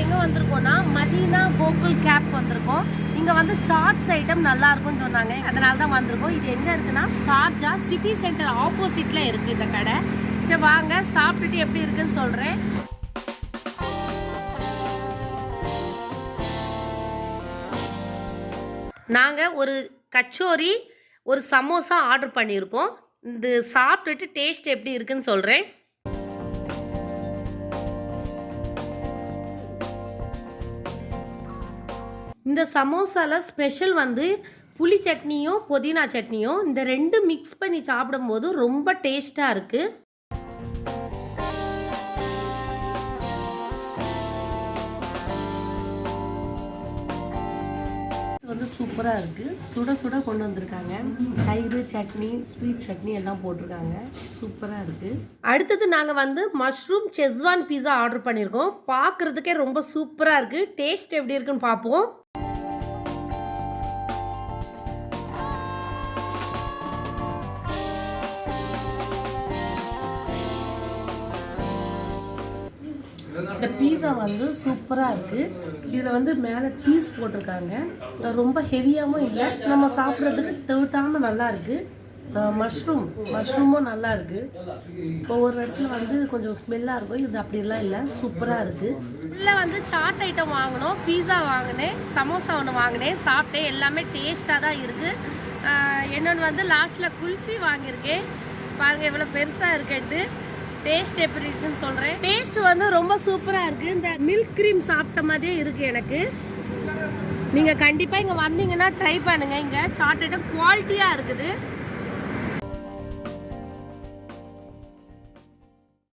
எங்கே வந்திருக்கோம்னா Medina Gokul gap வந்திருக்கோம். இங்கே வந்து சாட்ஸ் ஐட்டம் நல்லா இருக்கும்னு சொன்னாங்க, அதனால தான் வந்திருக்கோம். இது எங்கே இருக்குன்னா ஷார்ஜா சிட்டி சென்டர் ஆப்போசிட்டில் இருக்குது இந்த கடை. சரி வாங்க சாப்பிட்டுட்டு எப்படி இருக்குன்னு சொல்கிறேன். நாங்கள் ஒரு கச்சோரி ஒரு சமோசா ஆர்டர் பண்ணியிருக்கோம். இந்த சாப்பிட்டுட்டு டேஸ்ட் எப்படி இருக்குன்னு சொல்கிறேன். இந்த சமோசாவில் ஸ்பெஷல் வந்து புளி சட்னியும் புதினா சட்னியும் இந்த ரெண்டு மிக்ஸ் பண்ணி சாப்பிடும்போது ரொம்ப டேஸ்ட்டாக இருக்குது. வந்து சூப்பராக இருக்குது. சுட சுட கொண்டு வந்திருக்காங்க. தயிர் சட்னி ஸ்வீட் சட்னி எல்லாம் போட்டிருக்காங்க. சூப்பராக இருக்குது. அடுத்தது நாங்கள் வந்து மஷ்ரூம் செஸ்வான் பீஸா ஆர்டர் பண்ணியிருக்கோம். பார்க்குறதுக்கே ரொம்ப சூப்பராக இருக்குது. டேஸ்ட் எப்படி இருக்குன்னு பார்ப்போம். இந்த பீஸா வந்து சூப்பராக இருக்குது. இதில் வந்து மேலே சீஸ் போட்டிருக்காங்க. ரொம்ப ஹெவியாகவும் இல்லை, நம்ம சாப்பிட்றதுக்கு தேட்டாமல் நல்லா இருக்குது. மஷ்ரூமும் நல்லா இருக்குது. ஒவ்வொரு இடத்துல வந்து கொஞ்சம் ஸ்மெல்லாக இருக்கும், இது அப்படிலாம் இல்லை, சூப்பராக இருக்குது. இல்லை வந்து சாட் ஐட்டம் வாங்கினோம், பீஸா வாங்கினேன், சமோசா ஒன்று வாங்கினேன், சாப்பிட்டேன். எல்லாமே டேஸ்ட்டாக தான் இருக்குது. என்னொன்று வந்து லாஸ்ட்டில் குல்ஃபி வாங்கியிருக்கேன். பாருங்கள் எவ்வளோ பெருசாக இருக்குன்ட்டு. டேஸ்ட் எப்படி இருக்குன்னு சொல்கிறேன். டேஸ்ட் வந்து ரொம்ப சூப்பராக இருக்குது. இந்த மில்க் க்ரீம் சாப்பிட்ட மாதிரியே இருக்குது எனக்கு. நீங்கள் கண்டிப்பாக இங்கே வந்தீங்கன்னா ட்ரை பண்ணுங்கள். இங்கே சாட் ஐட்டம் குவாலிட்டியாக இருக்குது.